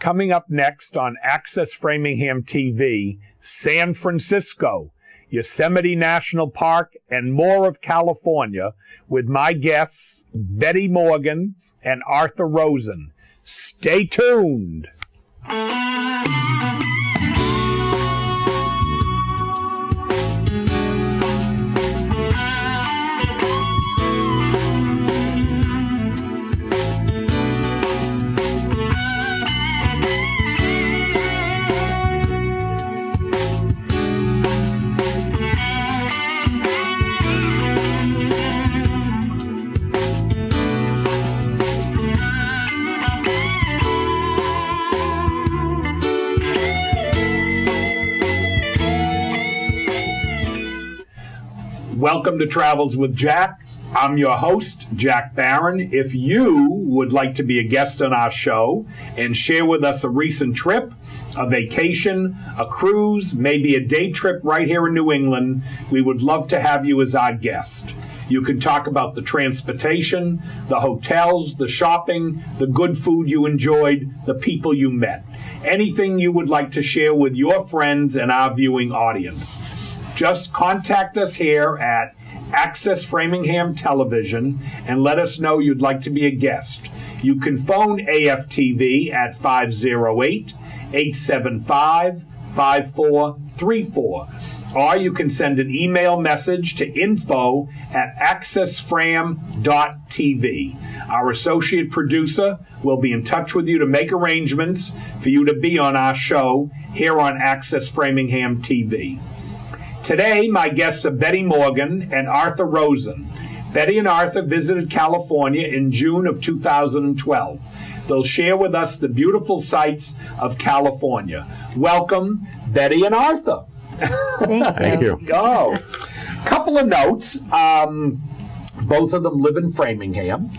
Coming up next on Access Framingham TV, San Francisco, Yosemite National Park, and more of California with my guests, Betty Morgan and Arthur Rosen. Stay tuned. Welcome to Travels with Jack. I'm your host, Jack Barron. If you would like to be a guest on our show and share with us a recent trip, a vacation, a cruise, maybe a day trip right here in New England, we would love to have you as our guest. You can talk about the transportation, the hotels, the shopping, the good food you enjoyed, the people you met. Anything you would like to share with your friends and our viewing audience. Just contact us here at Access Framingham Television and let us know you'd like to be a guest. You can phone AFTV at 508-875-5434. Or you can send an email message to info@accessfram.tv. Our associate producer will be in touch with you to make arrangements for you to be on our show here on Access Framingham TV. Today, my guests are Betty Morgan and Arthur Rosen. Betty and Arthur visited California in June of 2012. They'll share with us the beautiful sights of California. Welcome, Betty and Arthur. Thank you. Go. Couple of notes. Both of them live in Framingham.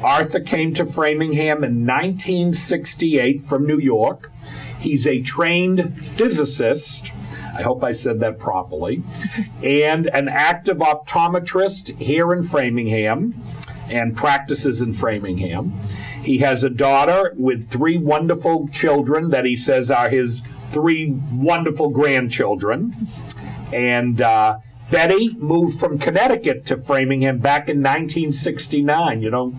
Arthur came to Framingham in 1968 from New York. He's a trained physicist. I hope I said that properly, and an active optometrist here in Framingham and practices in Framingham. He has a daughter with 3 wonderful children that he says are his 3 wonderful grandchildren. And Betty moved from Connecticut to Framingham back in 1969. You know,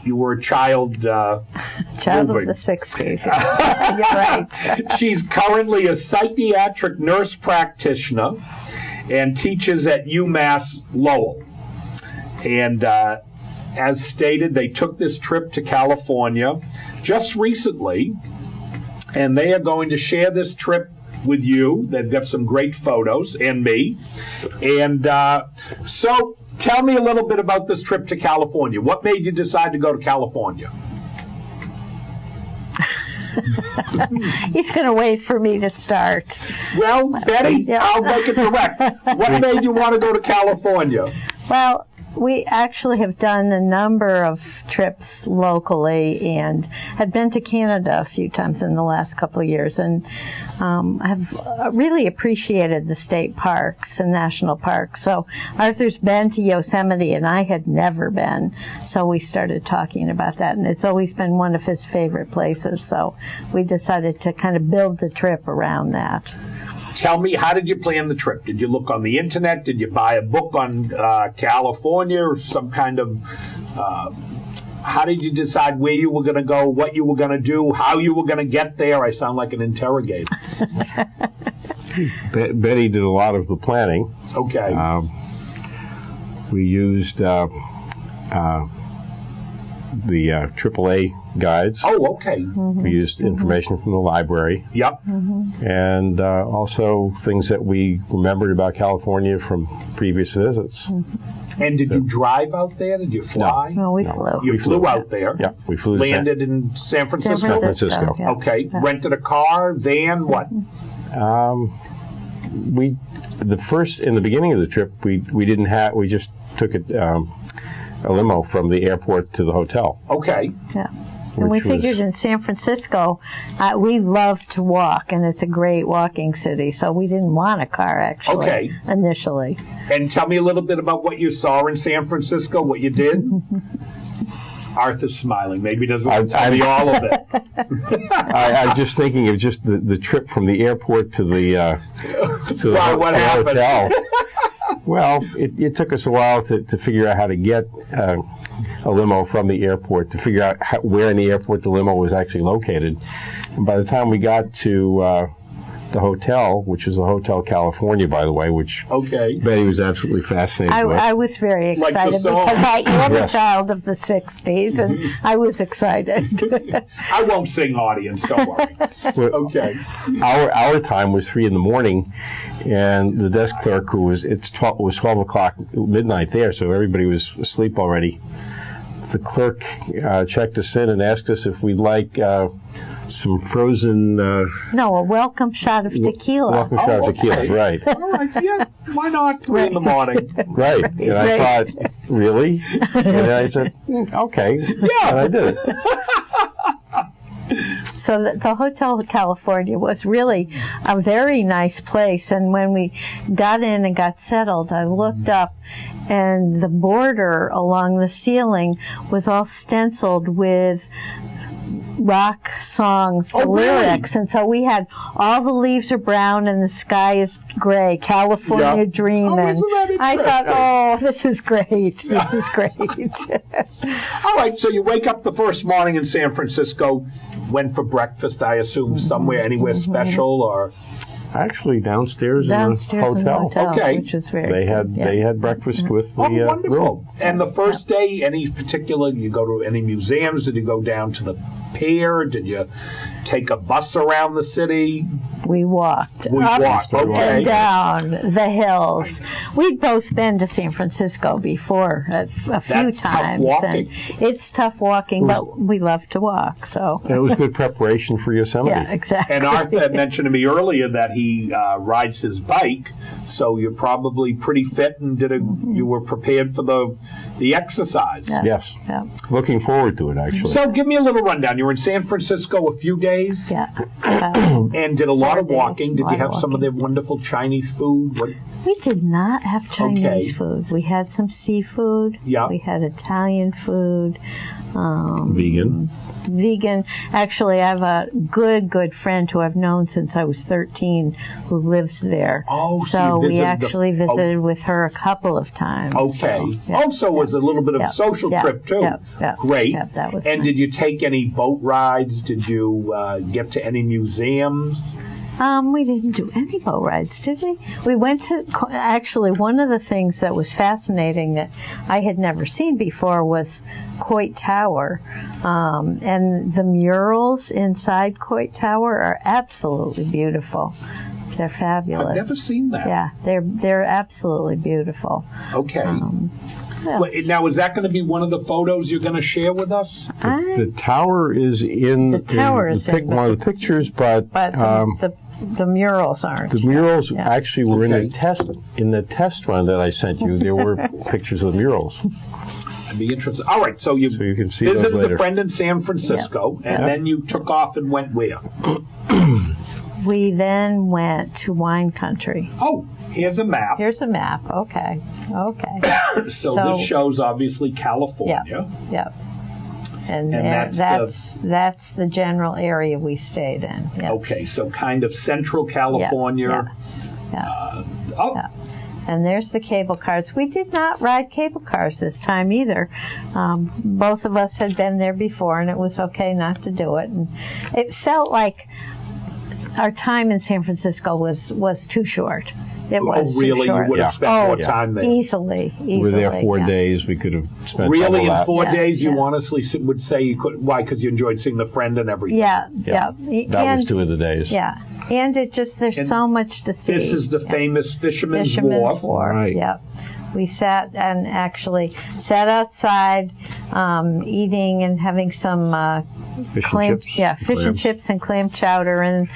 you were a child of the 60s. You're right. She's currently a psychiatric nurse practitioner and teaches at UMass Lowell. And as stated, they took this trip to California just recently, and they are going to share this trip with you. They've got some great photos, and me. And so tell me a little bit about this trip to California. What made you decide to go to California? He's going to wait for me to start. Well, Betty, I'll make it direct. What made you want to go to California? Well, we actually have done a number of trips locally and had been to Canada a few times in the last couple of years, and have really appreciated the state parks and national parks. So Arthur's been to Yosemite and I had never been, so we started talking about that, and it's always been one of his favorite places, so we decided to kind of build the trip around that. Tell me, how did you plan the trip? Did you look on the internet? Did you buy a book on California or some kind of... how did you decide where you were going to go, what you were going to do, how you were going to get there? I sound like an interrogator. Betty did a lot of the planning. Okay. We used the AAA guides. Oh, okay. Mm-hmm. We used information from the library. Yep. Mm-hmm. And also things that we remembered about California from previous visits. Mm-hmm. And did you drive out there? Did you fly? No, we flew. You flew out there? Yeah, we flew. Landed in San Francisco? San Francisco. Yeah. Okay. Yeah. Rented a car, van, what? In the beginning of the trip, we just took it, a limo from the airport to the hotel. Okay. Yeah. And we figured in San Francisco, we love to walk, and it's a great walking city, so we didn't want a car, actually, initially. And tell me a little bit about what you saw in San Francisco, what you did. Arthur's smiling. Maybe he doesn't want to tell me all of it. I'm just thinking of just the trip from the airport to the What happened? hotel. Well, it took us a while to figure out how to get a limo from the airport, to figure out where in the airport the limo was actually located. And by the time we got to the hotel, which is the Hotel California, by the way, which Betty was absolutely fascinated with. I was very excited because I am a child of the 60s, and I was excited. I won't sing, audience, don't worry. Okay. Our time was 3 in the morning, and the desk clerk, who was 12 o'clock midnight there, so everybody was asleep already. The clerk checked us in and asked us if we'd like some frozen... No, a welcome shot of tequila. Welcome shot of tequila, right. All right, yeah, why not 3 in the morning? Right, and I thought, really? And I said, okay, and I did it. So the Hotel California was really a very nice place, and when we got in and got settled, I looked up, and the border along the ceiling was all stenciled with rock songs, the lyrics, and so we had "All the leaves are brown and the sky is gray, California dream," and I thought, oh, this is great, this is great. All right, so you wake up the first morning in San Francisco, went for breakfast, I assume, somewhere, anywhere special, or? Actually, downstairs in the hotel. Okay, which was very good. They had breakfast with the wonderful. room. And the first day, any particular? You go to any museums? Did you go down to the pier? Did you take a bus around the city? We walked. Okay. And down the hills. We'd both been to San Francisco before a few times. Tough walking. And it's tough walking, but we love to walk. So. And it was good preparation for Yosemite. Yeah, exactly. And Arthur had mentioned to me earlier that he rides his bike, so you're probably pretty fit and you were prepared for the exercise. Yeah. Yes. Yeah. Looking forward to it, actually. So give me a little rundown. You were in San Francisco a few days? Yeah. And did a lot of walking. Did you have some of their their wonderful Chinese food? We did not have Chinese food. We had some seafood. Yeah. We had Italian food. Vegan. Actually, I have a good friend who I've known since I was 13 who lives there. Oh, so we actually visited with her a couple of times. Okay. So it was a little bit of a social trip, too. Yeah. Great. Yeah, that was and nice. did you take any boat rides? Did you get to any museums? We didn't do any boat rides, did we? We went to, actually, one of the things that was fascinating that I had never seen before was Coit Tower. And the murals inside Coit Tower are absolutely beautiful. They're fabulous. I've never seen that. Yeah, they're absolutely beautiful. Okay. Now, is that going to be one of the photos you're going to share with us? The tower is in one of the pictures, but the murals aren't. The murals actually were in the test run that I sent you. There were pictures of the murals. I'd be interested. All right, so you can see visited a friend in San Francisco, and then you took off and went where? We then went to wine country. Oh, here's a map. Here's a map. Okay. So this shows obviously California. Yep. And that's the general area we stayed in. Yes. Okay, so kind of central California. Yeah. And there's the cable cars. We did not ride cable cars this time either. Both of us had been there before, and it was okay not to do it. And it felt like our time in San Francisco was too short. It was really? Too short. You would have spent more time there? Easily. We were there 4 days. We could have spent really double in 4 days. Yeah. You honestly would say you could. Why? Because you enjoyed seeing the friend and everything. Yeah. That was 2 of the days. Yeah, and there's so much to see. This is the famous Fisherman's Wharf. Right. Yep. We sat outside, eating and having some Fish and chips. fish and chips and clam chowder in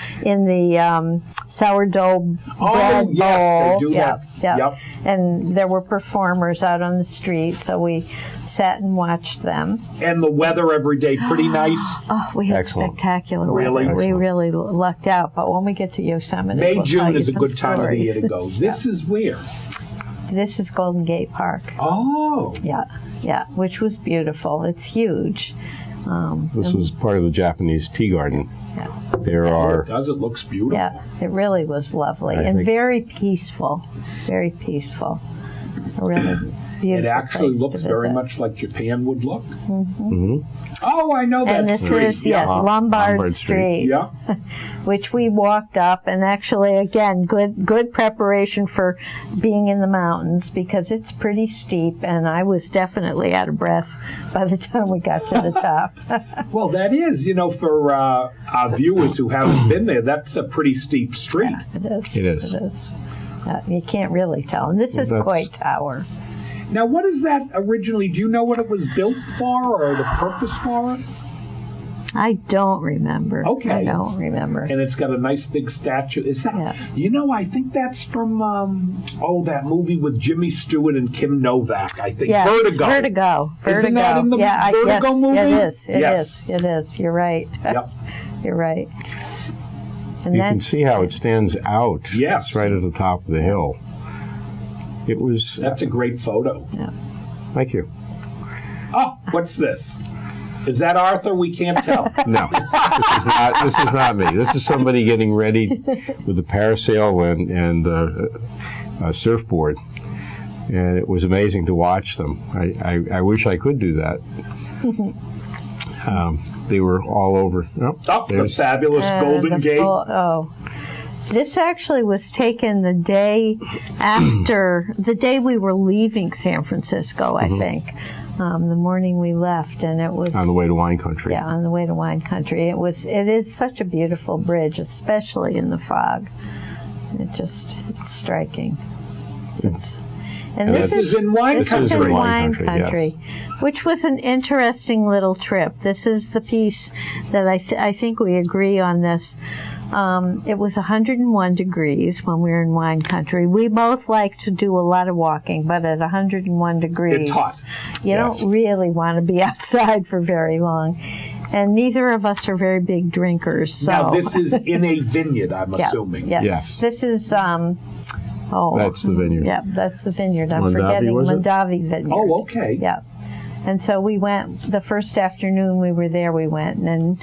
the sourdough bread yes, bowl. they do that. Yep. And there were performers out on the street, so we sat and watched them. And the weather every day pretty nice. Oh, we had spectacular weather. We really lucked out. But when we get to Yosemite, June is a good time of the year to go. This is where. This is Golden Gate Park. Oh. Yeah, which was beautiful. It's huge. This was part of the Japanese tea garden. Yeah. There are. It does. It looks beautiful. Yeah, it really was lovely and very peaceful. Very peaceful. A really beautiful. It actually place looks to very visit. much like Japan would look. Mm-hmm. Oh, I know that And this street. is Lombard Street, Yeah. which we walked up, and actually, again, good preparation for being in the mountains because it's pretty steep, and I was definitely out of breath by the time we got to the top. Well, that is, for our viewers who haven't been there, that's a pretty steep street. It is. It is. It is. You can't really tell. And this is Coit Tower. Now, what is that originally? Do you know what it was built for or the purpose for it? I don't remember. Okay. I don't remember. And it's got a nice big statue. Is that? Yeah. I think that's from that movie with Jimmy Stewart and Kim Novak. I think Yes, Vertigo. Vertigo. Isn't that in the Vertigo yes, movie? It is. Yes. It is. You're right. Yep. You're right. And You can see how it stands out. Yes. It's right at the top of the hill. It was. That's a great photo. Yeah. Thank you. Oh, what's this? Is that Arthur? We can't tell. No, this is not me. This is somebody getting ready with a parasail and a surfboard, and it was amazing to watch them. I wish I could do that. They were all over. The fabulous Golden Gate. This actually was taken the day after, the day we were leaving San Francisco, I think. The morning we left, and it was on the way to wine country. Yeah, on the way to wine country. It is such a beautiful bridge, especially in the fog. It's striking. And this is in wine country, which was an interesting little trip. This is the piece that I think we agree on this. It was 101 degrees when we were in wine country. We both like to do a lot of walking, but at 101 degrees, it's hot. You don't really want to be outside for very long. And neither of us are very big drinkers. So. Now, this is in a vineyard, I'm assuming. Yes. This is... that's the vineyard. Yeah, that's the vineyard. I'm Mondavi, forgetting was it? Mondavi Vineyard. Oh, okay. Yeah. And so we went, the first afternoon we were there, we went and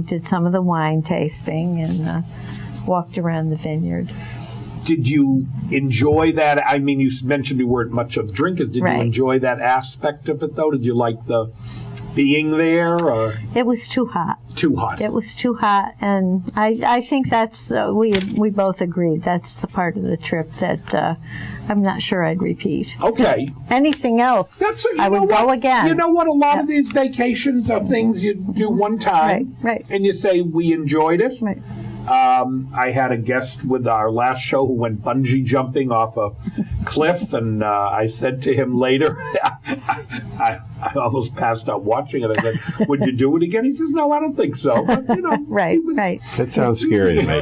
did some of the wine tasting and walked around the vineyard. Did you enjoy that? I mean, you mentioned you weren't much of drinkers. Did you enjoy that aspect of it, though? Did you like the being there? Or? It was too hot. Too hot. It was too hot, and I think that's, we both agreed, that's the part of the trip that I'm not sure I'd repeat. Okay. Anything else, I would go again. You know what? A lot of these vacations are things you do one time, right. And you say, we enjoyed it. Right. I had a guest with our last show who went bungee jumping off a cliff, and I said to him later, I almost passed out watching it. I said, would you do it again? He says, no, I don't think so. But, Right. That sounds scary to me.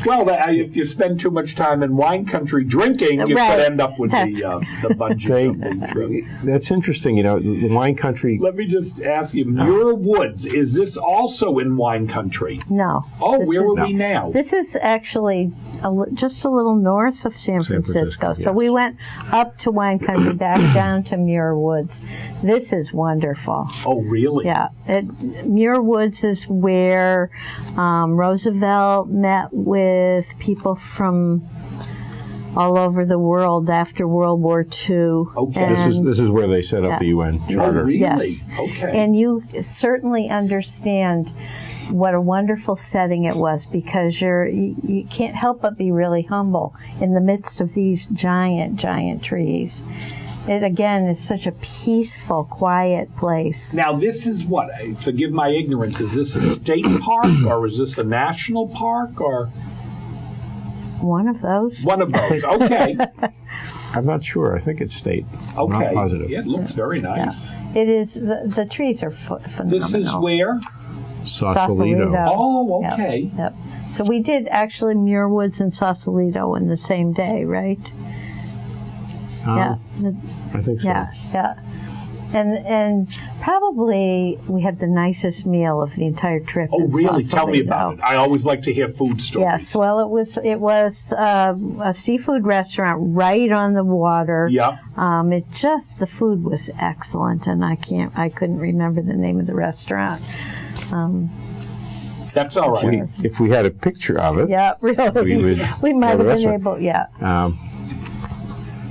Well, if you spend too much time in wine country drinking, you could end up with the bungee jumping trip. That's interesting. The wine country. Let me just ask you, Muir Woods, is this also in wine country? No. Oh, where are we now? This is actually just a little north of San Francisco. So we went up to wine country, back down to Muir Woods. This is wonderful. Oh, really? Yeah. Muir Woods is where Roosevelt met with people from all over the world after World War II. Okay. This is where they set up the UN Charter. Oh, really? Yes. Okay. And you certainly understand what a wonderful setting it was, because you can't help but be really humble in the midst of these giant trees. It, again, is such a peaceful, quiet place. Now, this is what? Forgive my ignorance. Is this a state park, or is this a national park, or? One of those. One of those. Okay. I'm not sure. I think it's state. Okay. I'm not positive. Yeah, it looks very nice. Yeah. It is. The trees are phenomenal. This is where? Sausalito. Oh, okay. Yep. So we did actually Muir Woods and Sausalito in the same day, right? Yeah. I think so. Yeah. And probably we had the nicest meal of the entire trip. Oh, in really? Tell me Sausalito. about it. I always like to hear food stories. Yes, well, it was a seafood restaurant right on the water. Yeah. The food was excellent, and I couldn't remember the name of the restaurant. That's all right. If we had a picture of it, Yeah, really. We might have been able, yeah.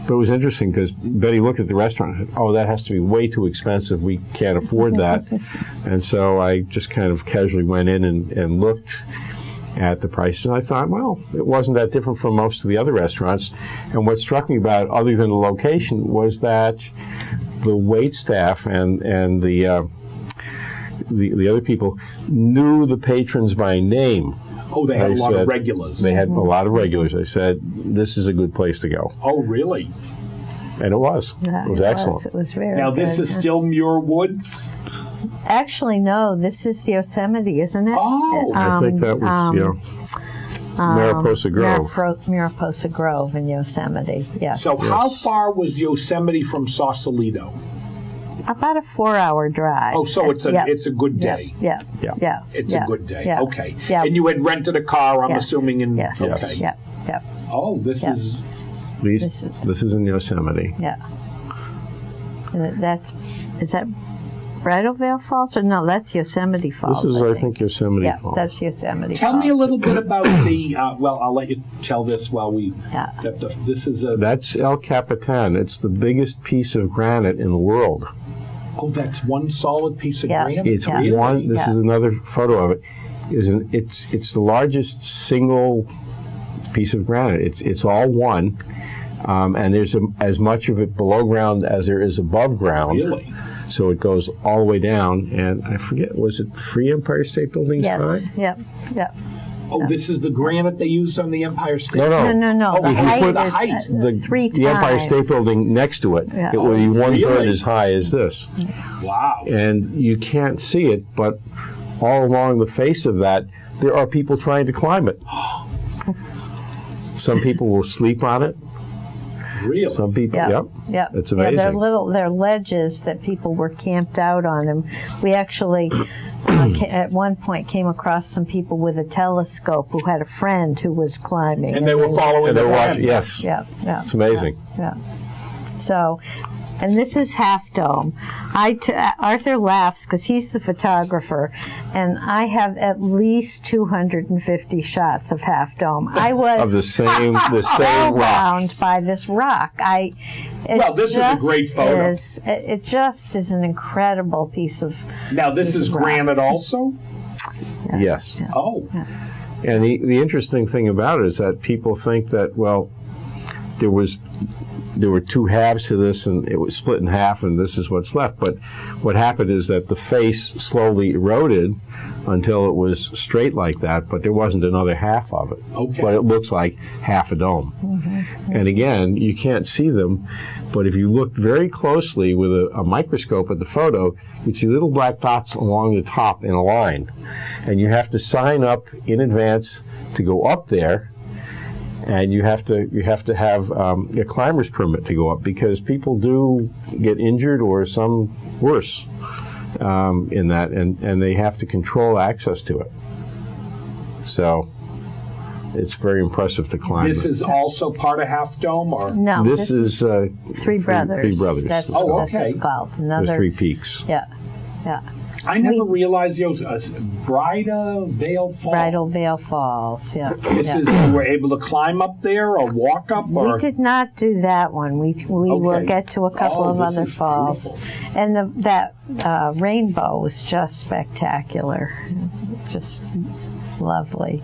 But it was interesting because Betty looked at the restaurant and said, oh, that has to be way too expensive. We can't afford that. And so I just kind of casually went in and looked at the prices. And I thought, well, it wasn't that different from most of the other restaurants. And what struck me about it, other than the location, was that the wait staff and the other people knew the patrons by name. Oh, they had a lot of regulars. They had a lot of regulars. They said, this is a good place to go. Oh, really? And it was. Yeah, it was excellent. It was very Now, good. this is still Muir Woods? Actually, no, this is Yosemite, isn't it? Oh. I think that was, Mariposa Grove. Mariposa Grove in Yosemite, yes. So how far was Yosemite from Sausalito? About a 4-hour drive. Oh, so it's a Yep. it's a good day. Yeah. It's a good day. Yeah. Okay. Yeah. And you had rented a car, I'm Yes. assuming, in Yes. okay. Yeah. Yeah. Oh, this Yeah. is This is in Yosemite. Yeah. And is that Bridal Veil Falls? Or no, that's Yosemite Falls. This is, I think, Yosemite Yeah, Falls. that's Yosemite Tell Falls. me a little bit about the well, I'll let you tell this while we Yeah. this is a That's El Capitan. It's the biggest piece of granite in the world. oh, that's one solid piece of Yeah. granite. It's Yeah. one. This Yeah. is another photo of it. It's the largest single piece of granite. It's all one, and there's as much of it below ground as there is above ground. Really? So it goes all the way down, and I forget, was it 3 Empire State Buildings high? Yes. Yep. Yep. Oh, this is the granite they used on the Empire State. No. No. Oh, The if you height put is the 3 times. The Empire State Building next to it, Yeah. it would be 1/3 really? as high as this. Wow. And you can't see it, but all along the face of that, there are people trying to climb it. Some people will sleep on it. Really? Some people, yep. It's amazing. Yeah, they're ledges that people were camped out on, and we actually at one point came across some people with a telescope who had a friend who was climbing, And they were following And the they're friend. watching, yes. Yeah. It's amazing. Yeah. So, and this is Half Dome. Arthur laughs because he's the photographer, and I have at least 250 shots of Half Dome. I was Of the same rock. spellbound by this rock. Well, this is a great photo. It just is an incredible piece of. Now, this is rock. granite also? Yes. Oh. And the interesting thing about it is that people think that, well, there were 2 halves to this, and it was split in half, and this is what's left. But what happened is that the face slowly eroded until it was straight like that, but there wasn't another half of it. Okay. But it looks like half a dome. And again, you can't see them, but if you look very closely with a microscope at the photo, you'd see little black dots along the top in a line. And you have to sign up in advance to go up there. And you have to have a climber's permit to go up, because people do get injured or some worse in that, and they have to control access to it. So it's very impressive to climb. This is also part of Half Dome, or No, This is Three Brothers. Three Brothers. That's, it's called. that's what it's called. There's 3 peaks. Yeah. I never realized Bridal Veil Falls. Bridal Veil Falls. Yeah. This is you were able to climb up there or walk up, or We did not do that one. We will Okay. get to a couple of this other is falls, beautiful. and that rainbow was just spectacular, just lovely.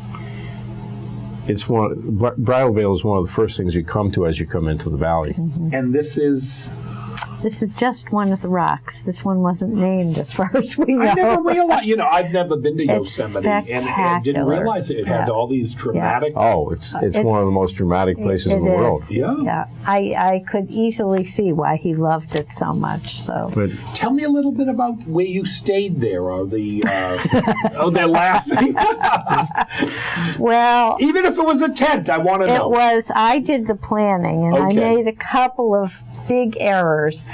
It's Bridal Veil is one of the first things you come to as you come into the valley. And this is. This is just one of the rocks. This one wasn't named, as far as we know. I never realized. I've never been to It's Yosemite, and I didn't spectacular. realize it had all these dramatic. Oh, it's one of the most dramatic places in the world. Yeah. I could easily see why he loved it so much. So. But Tell me a little bit about where you stayed there, or the. Oh, they're laughing. Well, Even if it was a tent, I want to know. I did the planning, and I Okay. made a couple of big errors.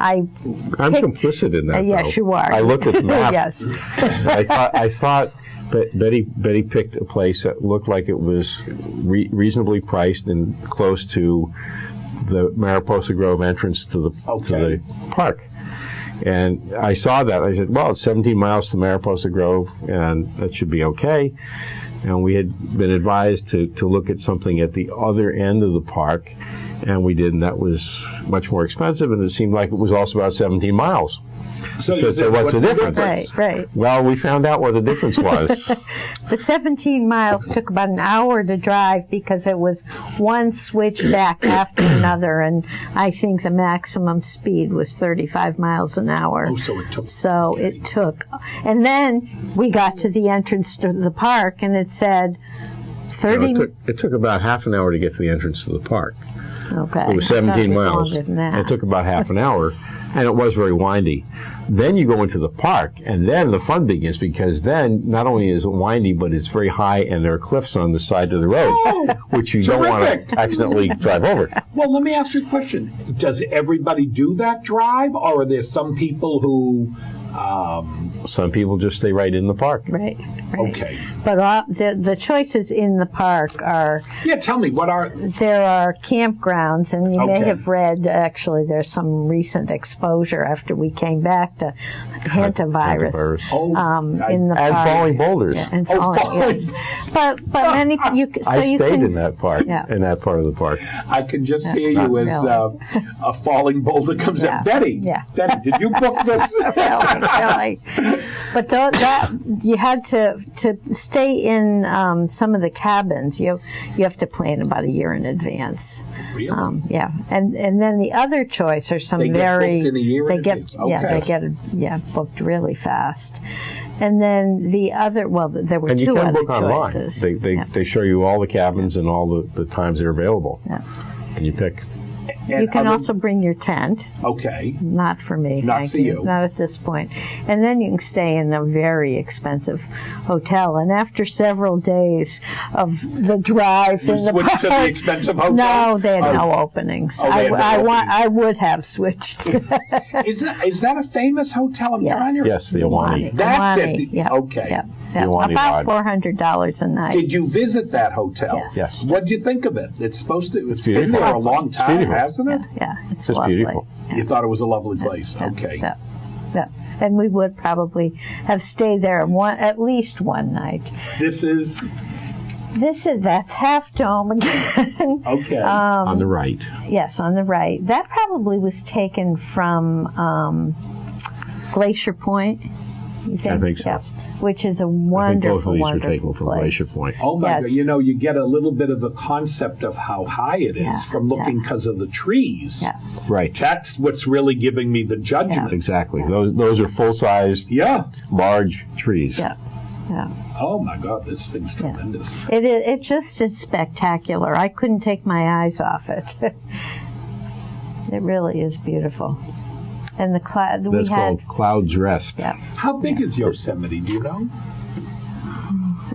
I'm complicit in that. Yes, you are. I looked at the map. Yes. I thought Betty picked a place that looked like it was reasonably priced and close to the Mariposa Grove entrance to the park. And I saw that. I said, well, it's 17 miles to Mariposa Grove, and that should be okay. And we had been advised to look at something at the other end of the park, and we did, and that was much more expensive, and it seemed like it was also about 17 miles. So what's the difference? Right. Well, we found out what the difference was. The 17 miles took about an hour to drive because it was one switch back after another, and I think the maximum speed was 35 miles an hour. Oh, so it took. And then we got to the entrance to the park, and it said 30. No, it took about half an hour to get to the entrance to the park. Okay. It was 17 miles. Longer than that. It took about half an hour, and it was very windy. Then you go into the park, and then the fun begins, because then not only is it windy, but it's very high, and there are cliffs on the side of the road, which you don't want to accidentally drive over. Well, let me ask you a question. Does everybody do that drive, or are there some people who... Some people just stay right in the park. Right. Okay. But the choices in the park are... Yeah, tell me, what are... There are campgrounds, and you may have read, actually, there's some recent exposure after we came back to hantavirus in the park. And falling boulders. Yeah, and falling, yes. But many... I stayed in that park, in that part of the park. I can just hear you as a falling boulder comes up. Betty, did you book this? Really. But that you had to stay in some of the cabins. You have to plan about a year in advance. Really? And then the other choice are some they get booked in a year in advance. They get booked really fast. And then the other, there were two other choices. They show you all the cabins and all the times they're available. Yeah. And you pick. You can also bring your tent. Okay. Not for me, Not thank for you. you. Not at this point. And then you can stay in a very expensive hotel. And after several days of the drive You in the switched park, to the expensive hotel? No, they had no openings. I would have switched. Is that a famous hotel? Yes, the Iwani. That's Iwani. it. Yeah. Okay. Yeah. About $400 a night. Did you visit that hotel? Yes. What do you think of it? It's beautiful. been there a long time, hasn't it? Yeah, it's lovely. Beautiful. You thought it was a lovely place. Okay. Yeah. And we would probably have stayed there at least one night. That's Half Dome again. Okay. On the right. Yes, on the right. That probably was taken from Glacier Point. You think? I think so. Yeah. Which is a wonderful, both of these were taken from place. Glacier Point. Oh my God! You get a little bit of the concept of how high it is from looking because of the trees. Yeah. Right. That's what's really giving me the judgment. Yeah. Exactly. Those are full-sized, large trees. Yeah. Yeah. Oh my God! This thing's tremendous. It just is spectacular. I couldn't take my eyes off it. It really is beautiful. And the cloud That's called Clouds Rest. Yeah. How big is Yosemite? Do you know?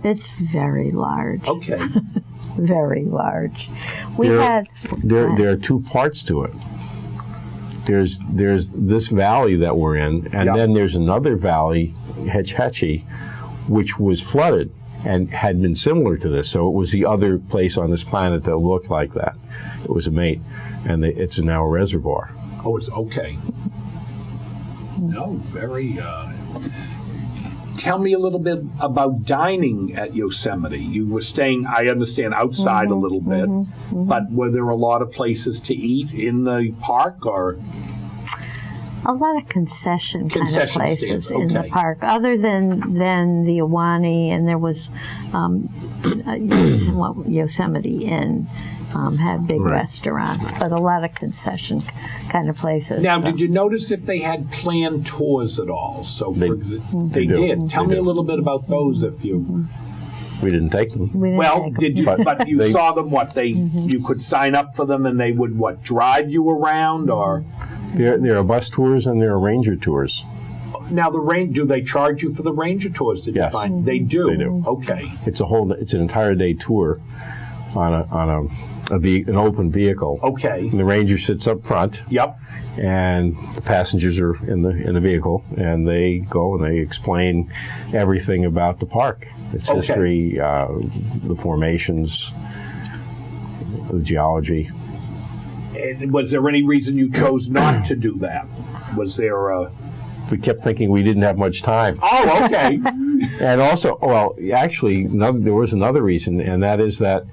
It's very large. Okay. Very large. There are two parts to it. There's this valley that we're in, and then there's another valley, Hetch Hetchy, which was flooded and had been similar to this. So it was the other place on this planet that looked like that. It was a mate, and it's now a reservoir. Oh, it's okay. No, very... Tell me a little bit about dining at Yosemite. You were staying, I understand, outside a little bit, but were there a lot of places to eat in the park, or...? A lot of concession kind of places stands. in the park, other than the Iwani, and there was Yosemite Inn. Had big restaurants, but a lot of concession kind of places. Now, did you notice if they had planned tours at all? So they did. Tell me a little bit about those, if you. We didn't take them. Did you? But you saw them. You could sign up for them, and they would drive you around, or. There are bus tours and there are ranger tours. Now, do they charge you for the ranger tours? Did you find they do? They do. Okay. It's an entire day tour on a an open vehicle. Okay. And the ranger sits up front. Yep. And the passengers are in the vehicle, and they go and they explain everything about the park, its history, the formations, the geology. And was there any reason you chose not to do that? Was there a... We kept thinking we didn't have much time. Oh, okay. And also, well, actually, there was another reason, and that is that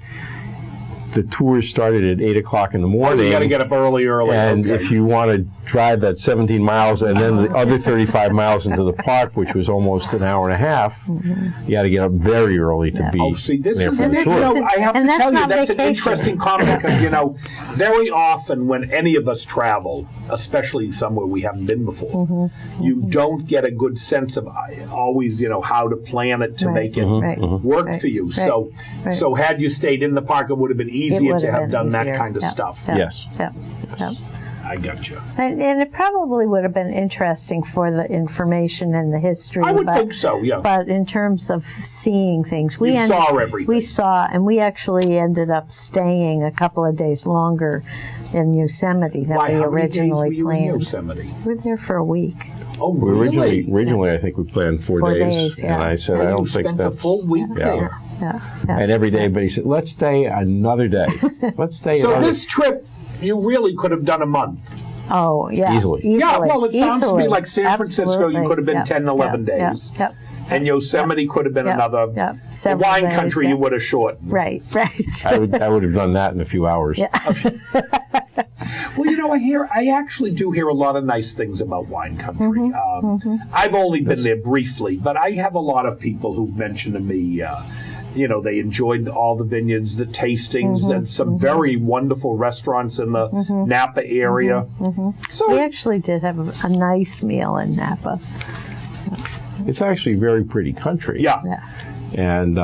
the tours started at 8 o'clock in the morning. Oh, you got to get up early. And if you want to drive that 17 miles and then the other 35 miles into the park, which was almost an hour and a half, you got to get up very early to be there for the tour. I have to tell you, that's an interesting comment because, very often when any of us travel, especially somewhere we haven't been before, you don't get a good sense of always, how to plan it to make it work for you. So had you stayed in the park, it would have been easier to have done that kind of stuff. Yes. I got you. And it probably would have been interesting for the information and the history. I would think so, yeah. But in terms of seeing things, we saw everything. We saw, and we actually ended up staying a couple of days longer in Yosemite than we originally planned. In Yosemite? We were there for a week. Oh, really? Originally, I think we planned 4 days. Yeah. And I said, I don't think that's... spent a full week there. Yeah. And every day, everybody said, let's stay another day. Let's stay another day. So this trip, you really could have done a month. Oh, yeah. Easily. Yeah, well, it sounds to me like San Francisco, you could have been 10, 11 days. And Yosemite could have been another. The wine country you would have shortened. Right. I would have done that in a few hours. Well, I actually do hear a lot of nice things about wine country. I've only been there briefly, but I have a lot of people who've mentioned to me, they enjoyed all the vineyards, the tastings, and some very wonderful restaurants in the Napa area. So we actually did have a nice meal in Napa. It's actually very pretty country. Yeah. And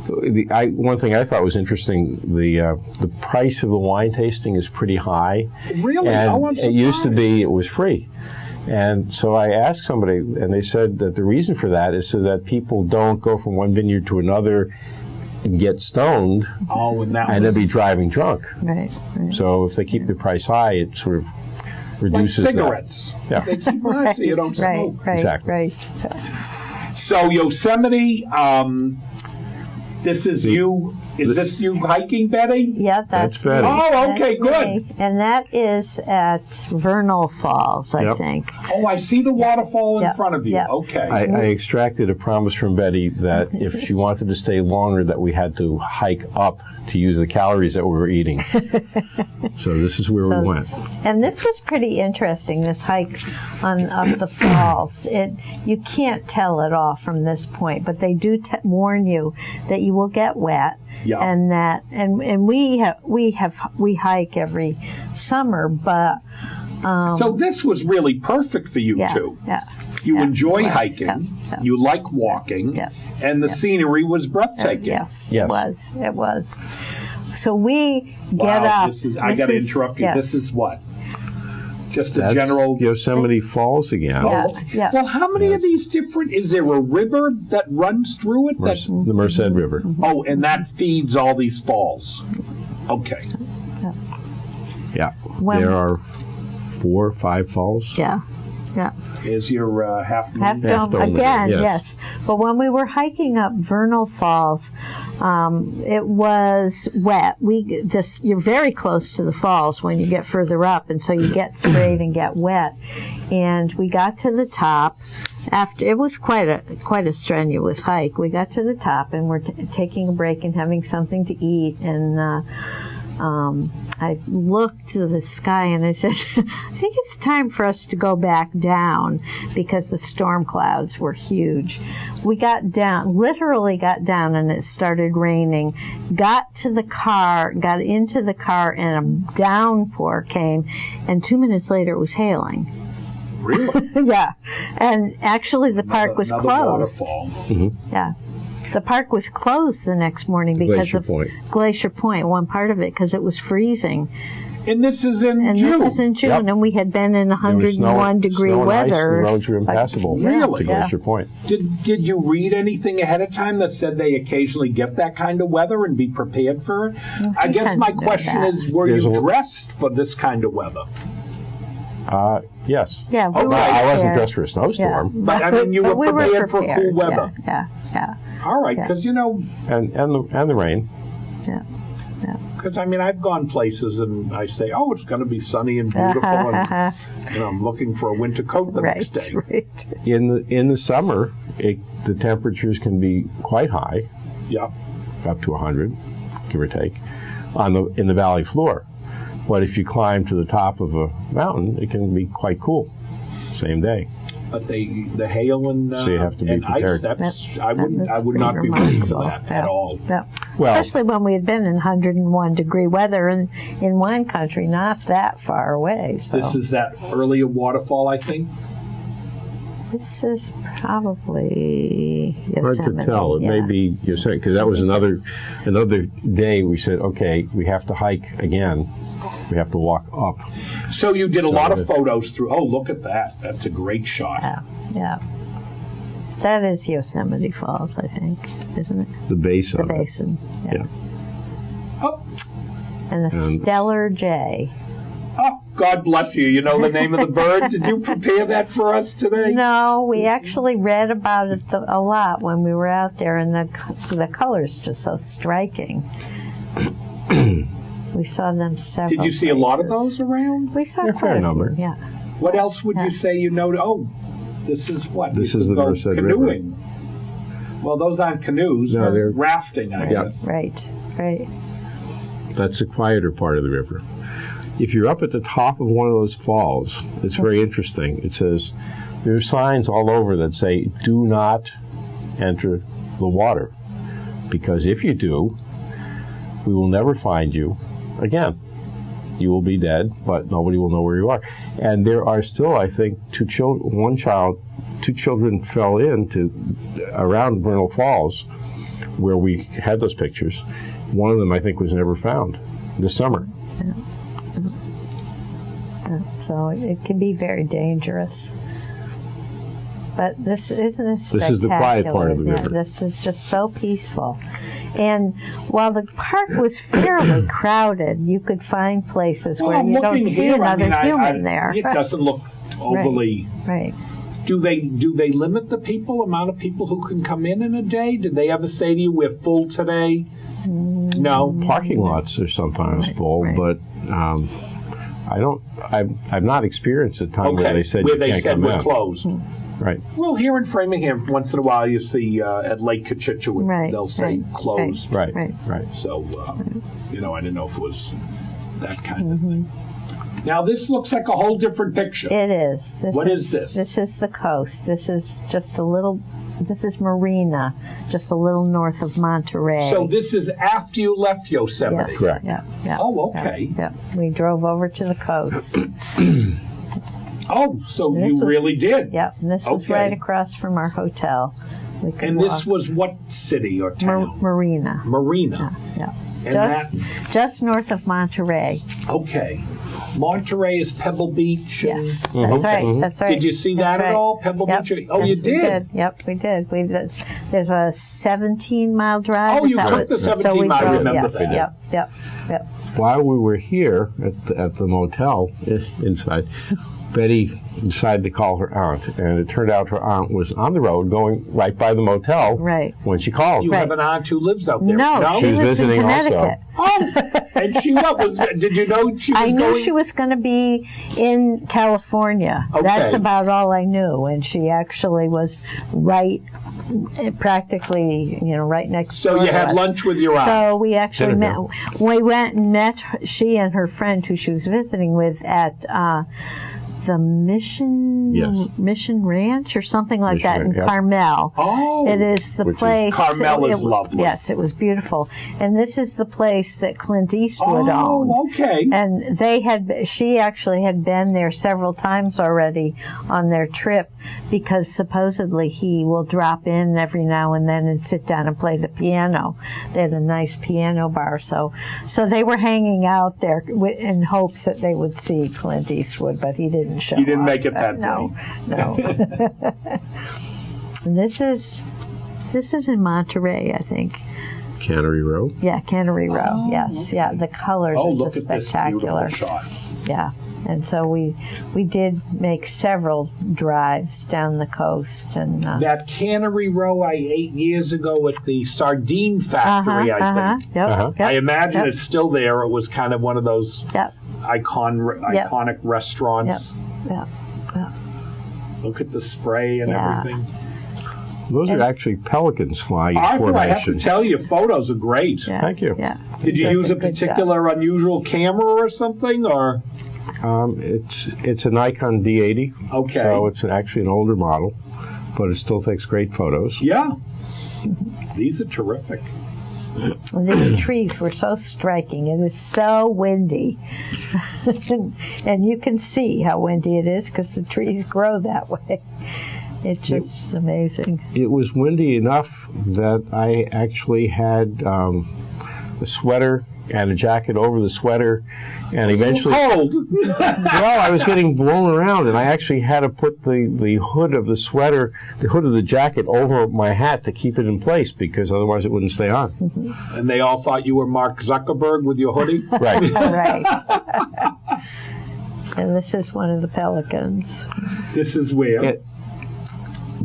one thing I thought was interesting, the price of the wine tasting is pretty high. Really? And it used to be it was free. And so I asked somebody, and they said that the reason for that is so that people don't go from one vineyard to another and get stoned and then be driving drunk. Right. So if they keep the price high, it sort of reduces like cigarettes. That. They keep high so you don't smoke. Exactly. Right. So Yosemite, this is you. Is this you hiking, Betty? Yeah, that's Betty. Oh, okay, good. Me. And that is at Vernal Falls, I think. Oh, I see the waterfall in front of you. Okay. I extracted a promise from Betty that if she wanted to stay longer, that we had to hike up to use the calories that we were eating. So this is where we went. And this was pretty interesting, this hike up the falls. You can't tell it all from this point, but they do warn you that you will get wet. Yeah. And we hike every summer, but so this was really perfect for you too. Yeah. You enjoy hiking. You like walking, and the scenery was breathtaking. Yes, it was. It was. So we get up. I got to interrupt you. Yes. This is what? Just a That's general Yosemite Falls again. Yeah. Well, how many of these different? Is there a river that runs through it? The Merced River. Oh, and that feeds all these falls. Okay. Yeah. There are 4 or 5 falls. Yeah. Is your half dome again? Yes. But when we were hiking up Vernal Falls, it was wet. You're very close to the falls when you get further up, and so you get sprayed and get wet. And we got to the top. After it was quite a strenuous hike. We got to the top, and we're taking a break and having something to eat, and I looked to the sky and I said, I think it's time for us to go back down because the storm clouds were huge. We got down, literally got down, and it started raining. Got into the car, and a downpour came, and 2 minutes later it was hailing. Really? Yeah. And actually the park was closed. Waterfall. Yeah. The park was closed the next morning because of Glacier Point, one part of it, because it was freezing. And this is in June. This is in June, Yep. and we had been in 101-degree snow and ice, weather. and the roads were impassable. Really? To Glacier Point. Did you read anything ahead of time that said they occasionally get that kind of weather and be prepared for it? I guess my question is, were you dressed for this kind of weather? Yes. Yeah, we were I wasn't prepared. dressed for a snowstorm. Yeah. But I mean, you were prepared for cool weather. Yeah. All right, because And the rain. Yeah. Because I mean, I've gone places and I say, "Oh, it's going to be sunny and beautiful," and I'm looking for a winter coat the next day. Right. In the summer, the temperatures can be quite high, Yeah. up to 100, give or take, in the valley floor. But if you climb to the top of a mountain, it can be quite cool, same day. But the hail and, So you have to be and ice, prepared. I would not be ready for that at all. Yeah. Well- Especially when we had been in 101-degree weather in wine country, not that far away. So This is that earlier waterfall, I think. this is probably Hard Yosemite. to tell. It may be Yosemite, because that was another day we said, okay, we have to hike again. We have to walk up. So you did a lot of photos through. Oh, look at that! That's a great shot. Yeah. That is Yosemite Falls, I think, isn't it? The base The of it. basin. Yeah. Oh, And the Stellar Jay. oh, God bless you. You know the name of the bird? Did you prepare that for us today? No, we actually read about it a lot when we were out there, and the color's just so striking. We saw them several Did you see a lot of places. those around? We saw Yeah, quite fair a number. few, yeah. What else would you say you know? Oh, this is what? This You is could the go Merced River. canoeing. Well, those aren't canoes. No, they're rafting, I Yeah. guess. Right. That's the quieter part of the river. If you're up at the top of one of those falls, it's very interesting. It says, there's signs all over that say, do not enter the water. Because if you do, we will never find you again. You will be dead, but nobody will know where you are. And there are still, I think, two children fell into around Vernal Falls, where we had those pictures. One of them, I think, was never found this summer. So it can be very dangerous. But this isn't as This is the quiet part of the river. This is just so peaceful. And while the park was fairly crowded, you could find places where you don't see another human there. It doesn't look overly. Right. Do they limit the amount of people who can come in a day? Did they ever say to you, "We're full today"? No. Parking lots are sometimes full, right. but I've not experienced a time where they said you can't come we're in. closed. Right. Well, here in Framingham, once in a while you see at Lake Cochituate, they'll say closed. Right. So, I didn't know if it was that kind of thing. Now, this looks like a whole different picture. It is. What is this? This is the coast. This is Marina, just a little north of Monterey. So this is after you left Yosemite? Yes. Correct. Yeah. Oh, okay. Yeah. We drove over to the coast. Oh, so you really did? Yeah, and this was right across from our hotel. We could And walk. this was what city or town? Marina. Marina. Yeah. And Just north of Monterey. Okay. Monterey is Pebble Beach. And Yes, that's right. That's right. Did you see That's that right. at all? Pebble Yep. Beach? Oh, Yes, you did? We did. Yep, we did. There's a 17-mile drive. Oh, you took the 17-mile. I remember that. Yep. While we were here at the motel inside, Betty decided to call her aunt, and it turned out her aunt was on the road going right by the motel when she called. You have an aunt who lives out there? No, she was lives visiting in Connecticut. Oh, and she did you know she was I knew going? she was going to be in California. Okay. That's about all I knew. And she actually was practically, right next door So you to had us. lunch with your aunt? So we actually met. Dinner. We went and met she and her friend who she was visiting with at the Mission Mission Ranch or something like that in Yep. Carmel. Oh. It is the place. Carmel is lovely. Yes, it was beautiful. And this is the place that Clint Eastwood owned. Oh, okay. And she actually had been there several times already on their trip, because supposedly he will drop in every now and then and sit down and play the piano. They had a nice piano bar, so they were hanging out there in hopes that they would see Clint Eastwood, but he didn't show up. He didn't make it that No. And this is in Monterey, I think. Cannery Row. Yeah, Cannery Row. Yes, okay. yeah. The colors Oh, are look just at this spectacular. beautiful shot. Yeah, and so we did make several drives down the coast, and That Cannery Row I ate years ago at the sardine factory, I think. Yep, I imagine yep. it's still there. It was kind of one of those Yep. iconic restaurants. Yep. Look at the spray and Yeah. everything. Those are actually pelicans flying in Arthur, I have to formation. tell you, photos are great. Yeah. Thank you. Yeah. Did He you does use a good job. particular unusual camera or something, or? It's a Nikon D80. Okay. So it's actually an older model, but it still takes great photos. Yeah. These are terrific. And these trees were so striking. It is so windy. And you can see how windy it is because the trees grow that way. It's just amazing. It was windy enough that I actually had a sweater and a jacket over the sweater, and eventually, Cold. well, I was getting blown around, and I actually had to put the hood of the sweater, the hood of the jacket over my hat to keep it in place, because otherwise it wouldn't stay on. And they all thought you were Mark Zuckerberg with your hoodie? Right. All right. And this is one of the pelicans. This is where? At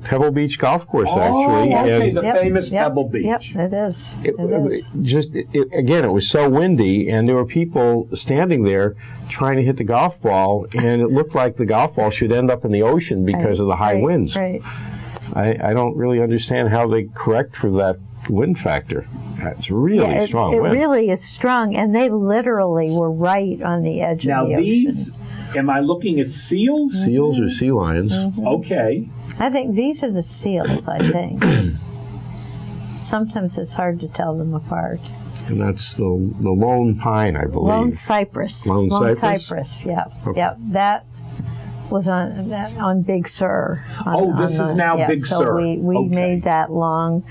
Pebble Beach Golf Course, Oh, actually. okay, and the famous Pebble Beach. Yep, it is. It is. Again, it was so windy, and there were people standing there trying to hit the golf ball, and it looked like the golf ball should end up in the ocean because of the high winds. Right. I don't really understand how they correct for that wind factor. It's really strong It wind. really is strong, and they literally were right on the edge Now of the these, ocean. am I looking at seals? Seals or sea lions. Okay. I think these are the seals, I think. Sometimes it's hard to tell them apart. And that's the lone pine, I believe. Lone cypress. Lone cypress? cypress, yeah. Okay. Yeah, that was on Big Sur. This is now Big so Sur. we Okay. made that long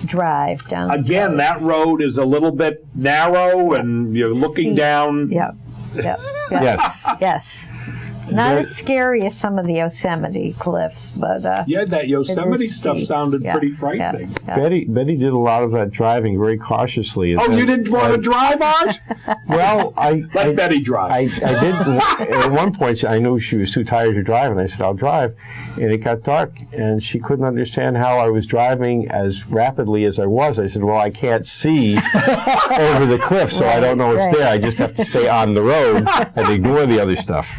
drive down the Again, that coast. road is a little bit narrow, and you're looking Steep. down. Yep. Yes. Yes. Not There- as scary as some of the Yosemite cliffs, but Yeah, that Yosemite it is stuff steep. sounded Yeah, pretty yeah, frightening. yeah. Betty did a lot of that driving very cautiously. Oh, you didn't want to drive, Art? Well, Let Betty drive. I did. At one point, I knew she was too tired to drive, and I said, I'll drive. And it got dark, and she couldn't understand how I was driving as rapidly as I was. I said, well, I can't see over the cliff, so I don't know it's Right. there. I just have to stay on the road and ignore the other stuff.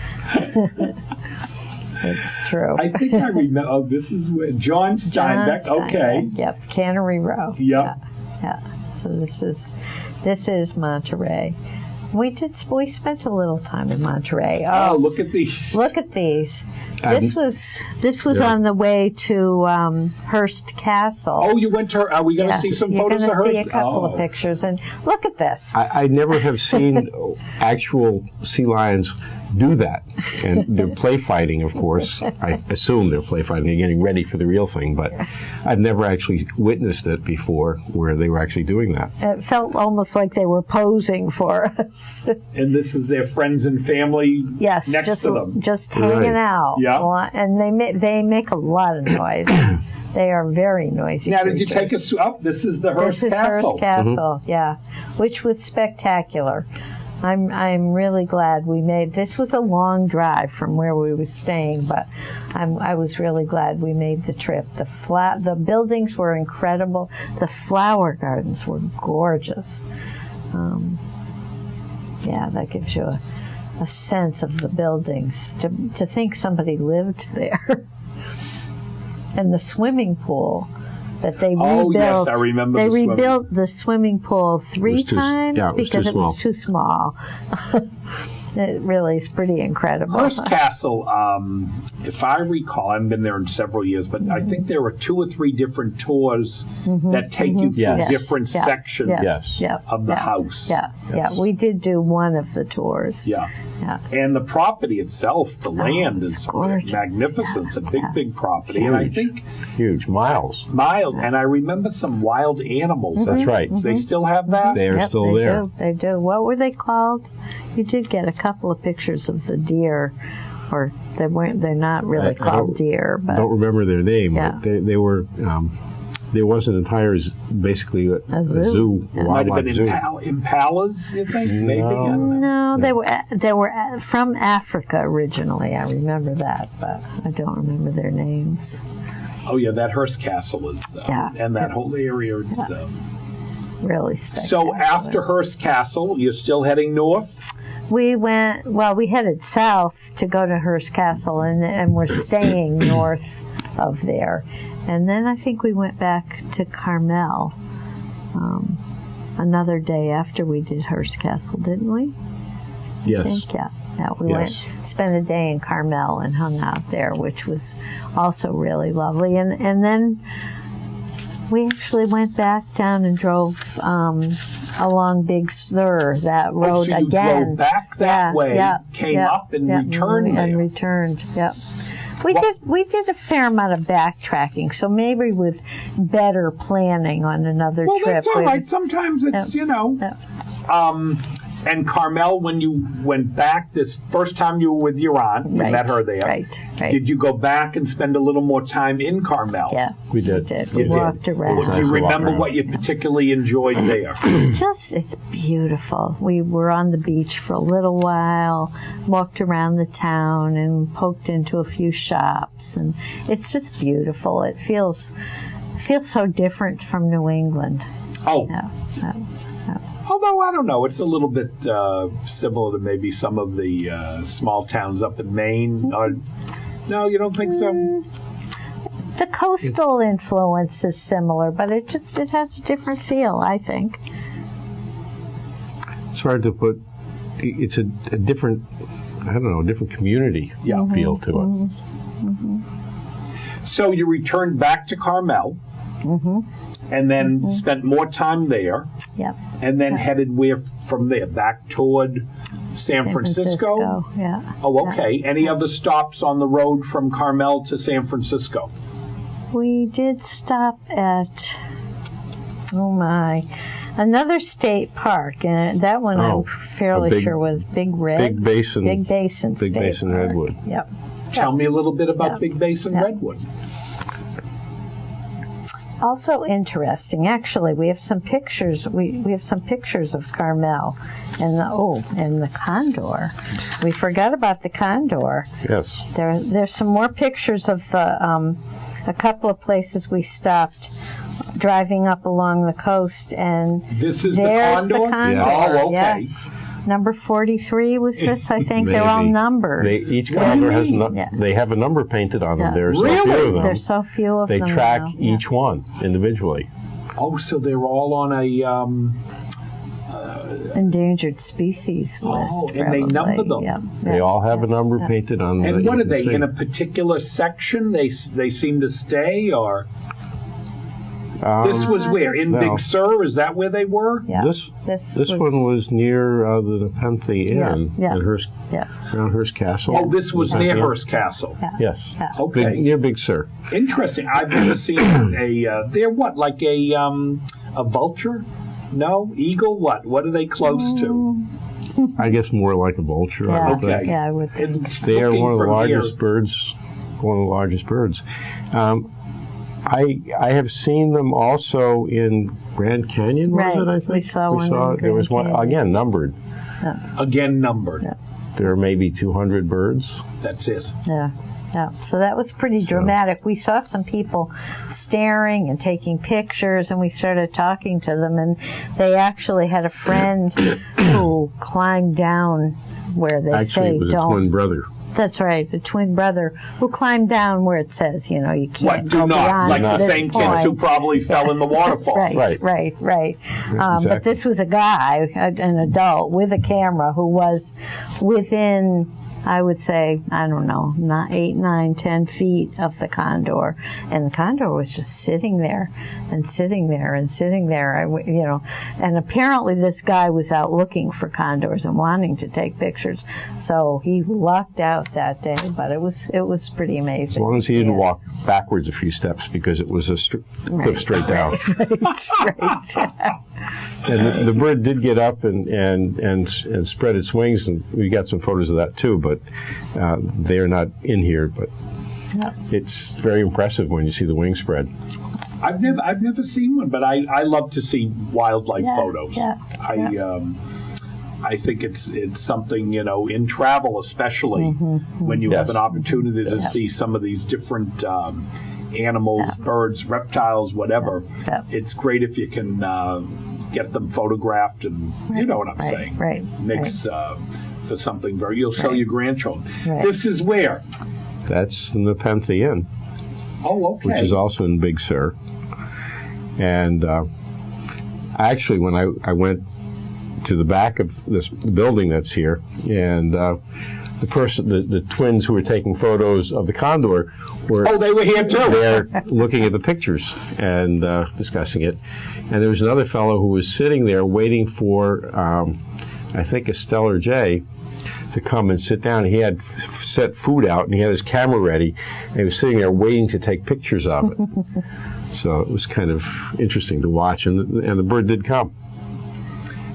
It's true. I think I remember. Oh, this is where John Steinbeck. John Okay. Steinbeck, Yep, Cannery Row. Yep. Yeah. So this is Monterey. We spent a little time in Monterey. Oh, look at these. Look at these. And- This was on the way to Hearst Castle. Oh, you went to. Are we going to see some you're photos going of to her? see a couple of pictures, and look at this. I never have seen actual sea lions do that. And they're play fighting, of course. I assume they're play fighting. They're getting ready for the real thing. But I've never actually witnessed it before where they were actually doing that. It felt almost like they were posing for us. And this is their friends and family Yes, next to them. just hanging Right. out. Yeah. And they make a lot of noise. They are very noisy. Now, did you creatures. take us up? This is the Hearst This is Castle. Hearst Castle, yeah, which was spectacular. I'm really glad we made. This was a long drive from where we were staying, but I was really glad we made the trip. The buildings were incredible. The flower gardens were gorgeous. Yeah, that gives you a sense of the buildings. To think somebody lived there. And the swimming pool that they Oh, rebuilt. yes, I remember They the swimming. rebuilt the swimming pool 3 It was too- times yeah, it was because too it was too small. It really is pretty incredible. Hearst Castle, if I recall, I haven't been there in several years, but I think there were 2 or 3 different tours that take you through Yes. different sections Yes. of the house. Yeah, we did do one of the tours. Yeah. Yeah. And the property itself, the land it's is gorgeous. magnificent. It's a big, Yeah. big property. And I think Huge. Miles. miles, and I remember some wild animals. That's right. They still have that? They are Yep, still they there. do. They do. What were they called? You did get a couple of pictures of the deer, or they weren't. They're not really I called don't- deer, but Don't remember their name, Yeah. but they were. There was an entire, basically a zoo. a Might have wildlife been zoo. impalas, you think? Maybe? I don't know. no, they were from Africa originally. I remember that, but I don't remember their names. Oh, yeah, that Hearst Castle is, Yeah. and that whole area is. Really spectacular. So after Hearst Castle, you're still heading north? We went, well, we headed south to go to Hearst Castle, and we're staying north of there. And then I think we went back to Carmel another day after we did Hearst Castle, didn't we? I Yes. think, yeah. We Yes. went, spent a day in Carmel and hung out there, which was also really lovely. And then we actually went back down and drove along Big Sur, that road so you again. drove back that way, came up and returned and there. returned. Yep. We did a fair amount of backtracking, so maybe with better planning on another Well, trip. that's all we'd- right. Sometimes it's, And Carmel, when you went back this first time you were with your aunt, you Right, met her there. right. Did you go back and spend a little more time in Carmel? Yeah, We did. We You did. walked around. was Do nice you to walk remember around. what you particularly enjoyed there? It's beautiful. We were on the beach for a little while, walked around the town and poked into a few shops, and it's just beautiful. It feels so different from New England. Oh, Yeah. although I don't know, it's a little bit similar to maybe some of the small towns up in Maine. No, you don't think so? The coastal influence is similar, but it has a different feel, I think. It's hard to put. It's a different, I don't know, a different community feel to it. So you returned back to Carmel, and then spent more time there, Yep. and then headed where from there? Back toward San Francisco? Yeah. Oh, okay. Any other stops on the road from Carmel to San Francisco? We did stop at, another state park, and that one Oh, I'm fairly a big- sure was Big Red. Big Basin. Big Basin Big State Basin Park. Redwood. Yep. Tell me a little bit about Yeah. Big Basin Yeah. Redwood. Also interesting, actually, we have some pictures. We have some pictures of Carmel, and the condor. We forgot about the condor. Yes. There's some more pictures of the a couple of places we stopped driving up along the coast, and This is there's the condor? Yeah. Oh, okay. Yes. Number 43 was this, I think. They're all Maybe. numbered. Each condor has Yeah. they have a number painted on them. Yeah. There are so Really? few of them. There's so few of They them track now. Yeah. each one individually. Oh, so they're all on a Endangered species list. and they number probably. them. Yeah. They all have a number painted on them. And that what you are can they see. in a particular section? They seem to stay, or this was where in no. Big Sur? Is that where they were? Yeah. This one was near the Nepenthe Inn yeah. at Hearst, Yeah. around Hearst Castle. Oh, this was near Nepenthe Inn. Hearst Castle. Yes. Yeah. Okay. Near Big Sur. Interesting. I've never seen a. They're what, like a vulture? No, eagle. What are they close to? I guess more like a vulture. I Yeah. would think. Okay. Yeah, I would think. And They are looking one of the from largest here- birds. One of the largest birds. I have seen them also in Grand Canyon. Right. Was it? I think We saw one in There was Grand one Canyon. again numbered. Again numbered. Yeah. There are maybe 200 birds. That's it. Yeah. Yeah. So that was pretty dramatic. We saw some people staring and taking pictures, and we started talking to them, and they actually had a friend who climbed down where they Actually, say it was a don't. twin brother. That's right, the twin brother who climbed down where it says, you can't go beyond like the this same point. kids who probably fell in the waterfall. Right. Exactly. But this was a guy, an adult, with a camera who was within, I would say, I don't know, 8, 9, 10 feet of the condor, and the condor was just sitting there and sitting there and sitting there. And apparently this guy was out looking for condors and wanting to take pictures, so he lucked out that day. But it was pretty amazing. As long as he didn't walk backwards a few steps, because it was a cliff straight down. Right. And the bird did get up and spread its wings, and we got some photos of that too. But they're not in here. But it's very impressive when you see the wing spread. I've never seen one, but I love to see wildlife photos. I think it's something, in travel especially, when you have an opportunity to see some of these different animals, birds, reptiles, whatever. It's great if you can get them photographed, and you know what I'm saying. Makes for something very. You'll show your grandchildren. This is where? That's the Nepenthe Inn. Oh, okay. Which is also in Big Sur. And actually, when I went to the back of this building that's here, and the twins who were taking photos of the condor were they were here too. They're looking at the pictures and discussing it. And there was another fellow who was sitting there waiting for, I think, a Stellar Jay to come and sit down. He had set food out, and he had his camera ready, and he was sitting there waiting to take pictures of it. So it was kind of interesting to watch, and the bird did come.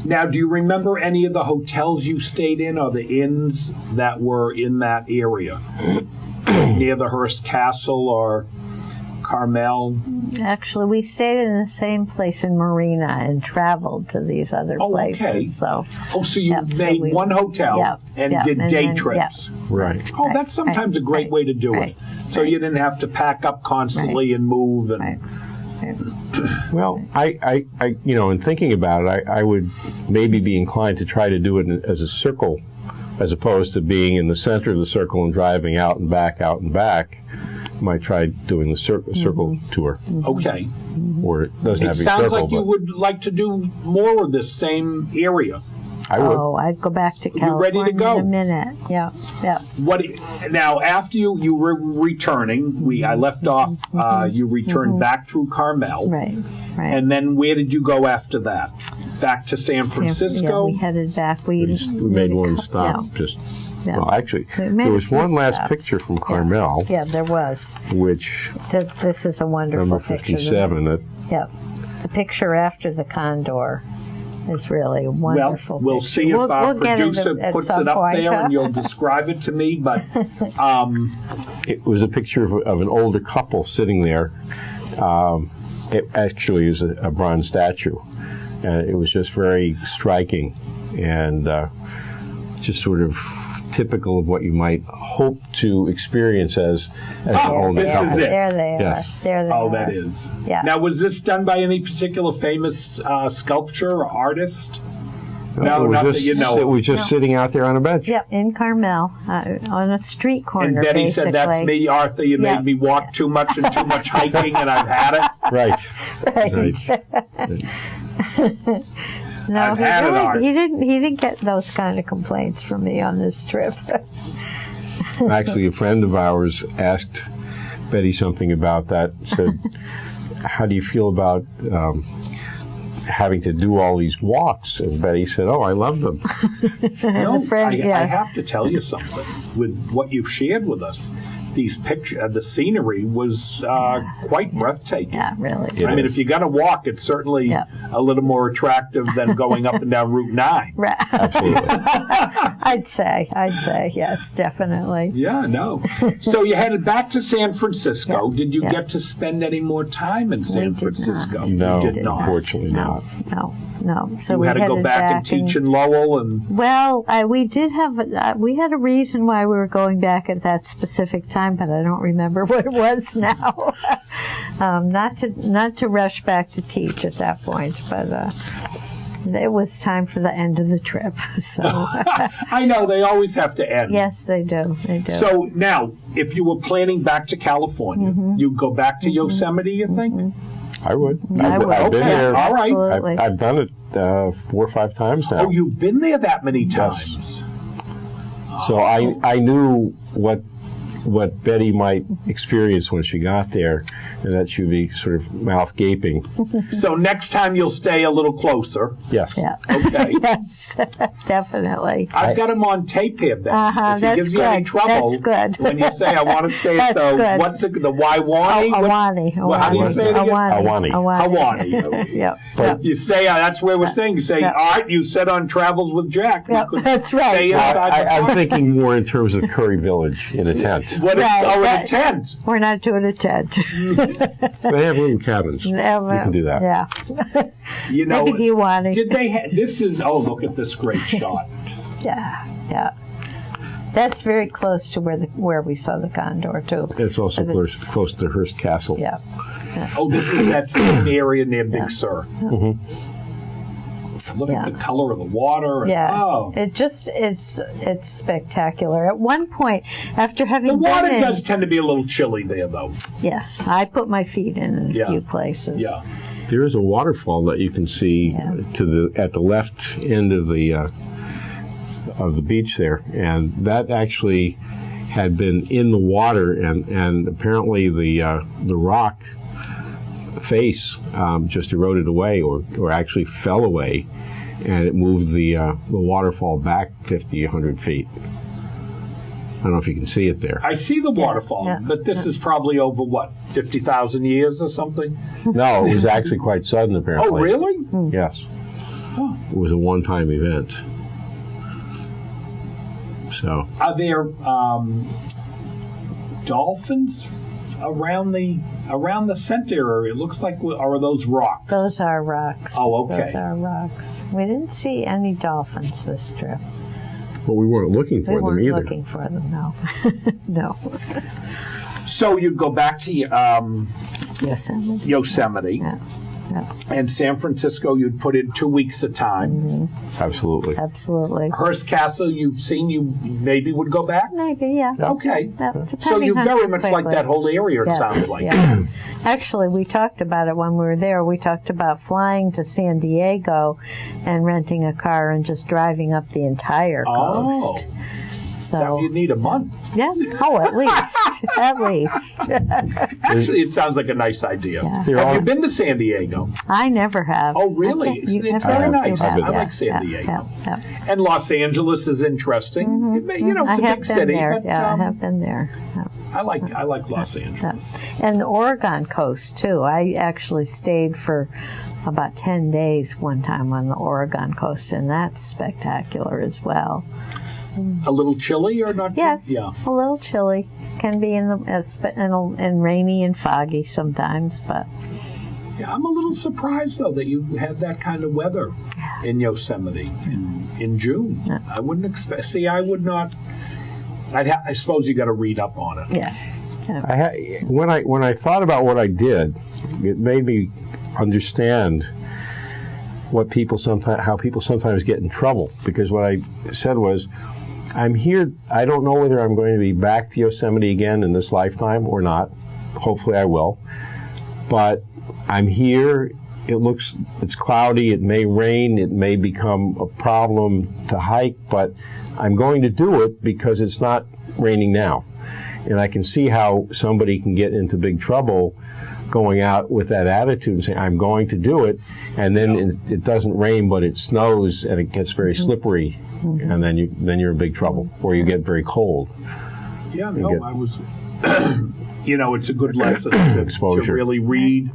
Now, do you remember any of the hotels you stayed in, or the inns that were in that area? Near the Hearst Castle or Carmel? Actually, we stayed in the same place in Marina and traveled to these other places. Okay. So you made one hotel and did day trips. Right. Oh, that's sometimes a great way to do it. So you didn't have to pack up constantly and move. And Well, I in thinking about it, I would maybe be inclined to try to do it as a circle, as opposed to being in the center of the circle and driving out and back. Might try doing the circle tour. Okay. Or it doesn't have to be circle. It sounds like you but would like to do more of this same area. I would. Oh, I'd go back to California ready to go? in a minute. Yeah. Now, after you were returning, I left off, you returned back through Carmel. Right. And then where did you go after that? Back to San Francisco? Yeah, we headed back. We made one stop. Well, actually, there was one last picture from Carmel. Yeah, there was. Which this is a wonderful number picture. 57. The picture after the condor is really a wonderful. Well, we'll see if our producer puts it up there, and you'll describe it to me. But it was a picture of an older couple sitting there. It actually is a bronze statue, and it was just very striking and just sort of typical of what you might hope to experience as an older this couple. is it. There they are. Yes. There they are. Oh, that is. Yeah. Now, was this done by any particular famous sculptor or artist? No, not that you know. It was just sitting out there on a bench. Yep, in Carmel, on a street corner. And Betty basically. said, "That's me, Arthur. You made me walk too much and too much hiking, and I've had it." Right. No, Art. he didn't get those kind of complaints from me on this trip. Actually, a friend of ours asked Betty something about that. Said, "How do you feel about having to do all these walks?" And Betty said, "Oh, I love them." No, I have to tell you something. With what you've shared with us, these pictures, the scenery was quite breathtaking. Yeah, really. I mean, if you got to walk, it's certainly a little more attractive than going up and down Route 9. Right. Absolutely. I'd say, yes, definitely. Yeah, no. So you headed back to San Francisco. Did you get to spend any more time in San Francisco? No, you did not. unfortunately not. No. So you we had to go back and teach in Lowell, and we did have we had a reason why we were going back at that specific time, but I don't remember what it was now. Not to rush back to teach at that point, but it was time for the end of the trip. So I know, they always have to end. yes, they do. They do. So now, if you were planning back to California, you'd go back to Yosemite, you think? I would. I would. I've been Okay, there. all right. Absolutely. I've done it 4 or 5 times now. Oh, you've been there that many Yes. times. So I knew what Betty might experience when she got there, and that she would be sort of mouth gaping. So next time you'll stay a little closer. Yes. Yeah. Okay. Yes, definitely. I've got him on tape here, Ben. If he that's gives you any good. trouble, That's good. when you say, I want to stay at That's the, good. what's it, the Waiwani? Awani. How do you say it again? Awani. Hawani. Yep. But you say, that's where we're staying. You say, Yep. all right, you said on Travels with Jack. we Yep, could that's right. Stay Well, inside the I'm park. thinking more in terms of Curry Village in a tent. What is, Right, in a that- tent. We're not doing a tent. They have little cabins. You can do that. Yeah. You know, Maybe the Awani. did they this is, oh, look at this great shot. Yeah. Yeah. That's very close to where we saw the condor too. It's also But close to Hearst Castle. Yeah. Oh, this is that same area near Big Sur. Look Yeah. at the color of the water. And, Yeah, oh. it's spectacular. At one point, after having The water been in, does tend to be a little chilly there, though. yes, I put my feet in a Yeah. few places. Yeah. There is a waterfall that you can see at the left end of the beach there, and that actually had been in the water, and apparently the rock face just eroded away, or actually fell away, and it moved the waterfall back 50, 100 feet. I don't know if you can see it there. I see the waterfall, Yeah. but this is probably over, what, 50,000 years or something? No, it was actually quite sudden, apparently. Oh, really? Yes. It was a one-time event. So, Are there dolphins around the center area? It looks like, or are those rocks? Those are rocks. Oh, okay. Those are rocks. We didn't see any dolphins this trip. but we weren't looking for We them weren't either. looking for them. No. No. So you'd go back to Yosemite. Yosemite, Yeah. Yeah. and San Francisco you'd put in 2 weeks at a time. Absolutely. Absolutely. Hearst Castle you've seen, you maybe would go back? Maybe. Yeah. Okay. Yeah, So depending you on very how much like quickly. that whole area, it sounds like. Yeah. Actually, we talked about it when we were there. We talked about flying to San Diego and renting a car and just driving up the entire coast. Now So, you'd need a month. yeah. Oh, at least. At least. Actually, it sounds like a nice idea. They're Have all- you been to San Diego? I never have. Oh, really? Okay, Isn't it have very you? nice? You have, I like San yeah, Diego. Yeah. And Los Angeles is interesting. It may- You know, I it's a have big been city, there. but Yeah, I have been there. Yeah. I like Los Angeles. And the Oregon coast, too. I actually stayed for about 10 days one time on the Oregon coast, and that's spectacular as well. A little chilly or not? Yes, Yeah. a little chilly. Can be and rainy and foggy sometimes, but Yeah, I'm a little surprised though that you had that kind of weather in Yosemite in June. Yeah. I wouldn't expect. See, I would not. I suppose you got to read up on it. yeah. When I thought about what I did, it made me understand how people sometimes get in trouble. Because what I said was, I'm here. I don't know whether I'm going to be back to Yosemite again in this lifetime or not. Hopefully, I will. But I'm here. It's cloudy. It may rain. It may become a problem to hike. But I'm going to do it because it's not raining now. And I can see how somebody can get into big trouble going out with that attitude and saying, I'm going to do it, and then it doesn't rain, but it snows, and it gets very slippery, and then you're in big trouble, or you get very cold. Yeah, no, I was. You know, it's a good lesson to Exposure. really read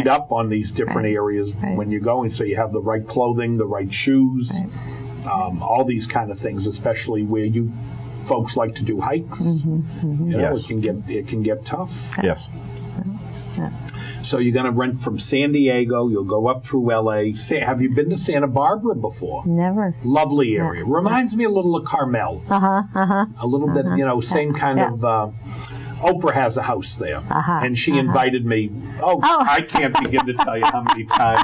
up on these different areas when you're going, so you have the right clothing, the right shoes, all these kind of things, especially where you folks like to do hikes. You know, Yes. it can get tough. Yes. So you're going to rent from San Diego. You'll go up through L.A. Have you been to Santa Barbara before? Never. Lovely area. Reminds me a little of Carmel. A little bit, you know, same kind of Oprah has a house there, and she invited me. I can't begin to tell you how many times,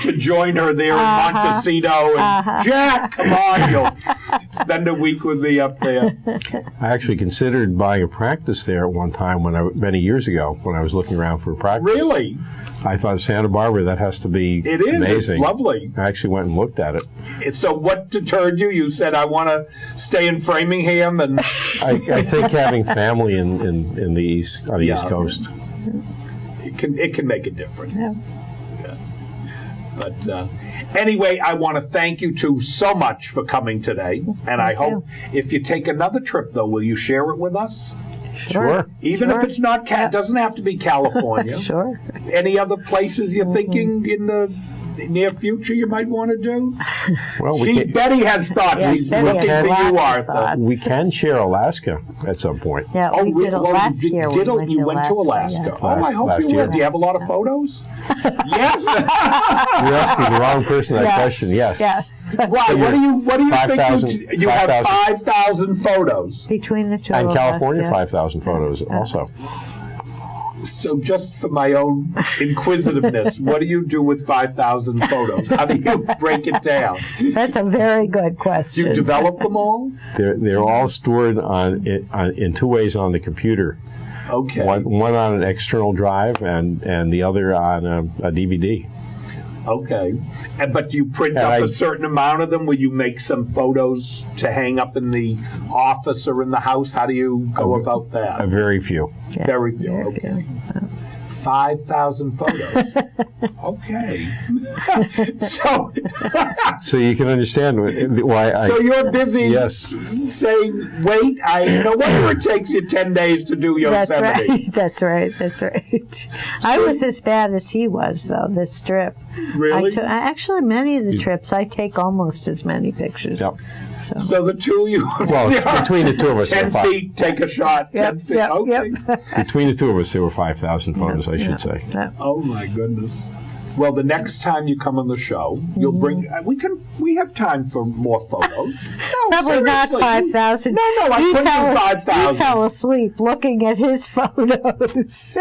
to join her there in Montecito. And Jack, come on, you'll spend a week with me up there. I actually considered buying a practice there at one time many years ago when I was looking around for a practice. Really? I thought Santa Barbara, that has to be It is. amazing. It's lovely. I actually went and looked at it. So what deterred you? You said, I want to stay in Framingham, and I think having family in the East Coast. it can make a difference. Yeah. But anyway, I want to thank you two so much for coming today, and I hope if you take another trip, though, will you share it with us? Sure. Even if it's not, it doesn't have to be California. Sure. Any other places you're thinking in the near future you might want to do? Well, Betty has thoughts. Yes, She's Betty looking has for lots you, of Arthur. thoughts. we can share Alaska at some point. Yeah, we did it last year. You went to Alaska. Yeah. I hope Last you year. would. Do you have a lot of photos? Yes. You're asking the wrong person that question. Yes. Yeah. Right. What do you 5,000 think? You have 5,000 photos. Between the two And of California, us, 5,000 photos also. So just for my own inquisitiveness, what do you do with 5,000 photos? How do you break it down? That's a very good Do question. you develop them all? They're all stored in two ways on the computer. Okay. One on an external drive and the other on a DVD. Okay. But do you print up a certain amount of them? Will you make some photos to hang up in the office or in the house? How do you go about that? Very few. Yeah, Very few. Okay. 5,000 photos. Okay. So you can understand why So you're busy Yes. saying, wait, no wonder it takes you 10 days to do Yosemite. That's right. That's right. I was as bad as he was, though, this trip. Really? Actually, many of the trips, I take almost as many pictures. Yep. So the two of you, Well, between the two of us, 10 feet, take a shot, 10 feet. Okay. between the two of us, there were 5,000 photos, I should say. Oh my goodness. Well, the next time you come on the show, you'll bring. We have time for more photos. No, Probably not seriously. 5,000. No, I couldn't do 5,000. He fell asleep looking at his photos.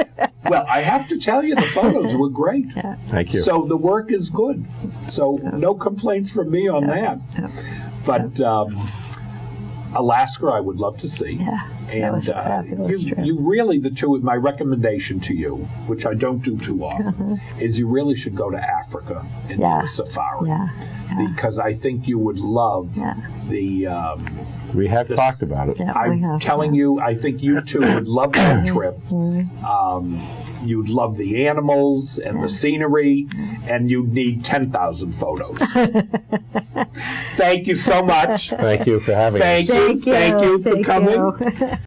Well, I have to tell you, the photos were great. Thank you. So the work is good. So no complaints from me on that. But Alaska, I would love to see. Yeah, and that was a fabulous trip. you really, my recommendation to you, which I don't do too often, is you really should go to Africa and do a safari. Because I think you would love the... we have talked about it. Yeah, I'm telling you, I think you two would love that trip. You'd love the animals and the scenery, and you'd need 10,000 photos. Thank you so much. Thank you for having us. Thank you for coming. You.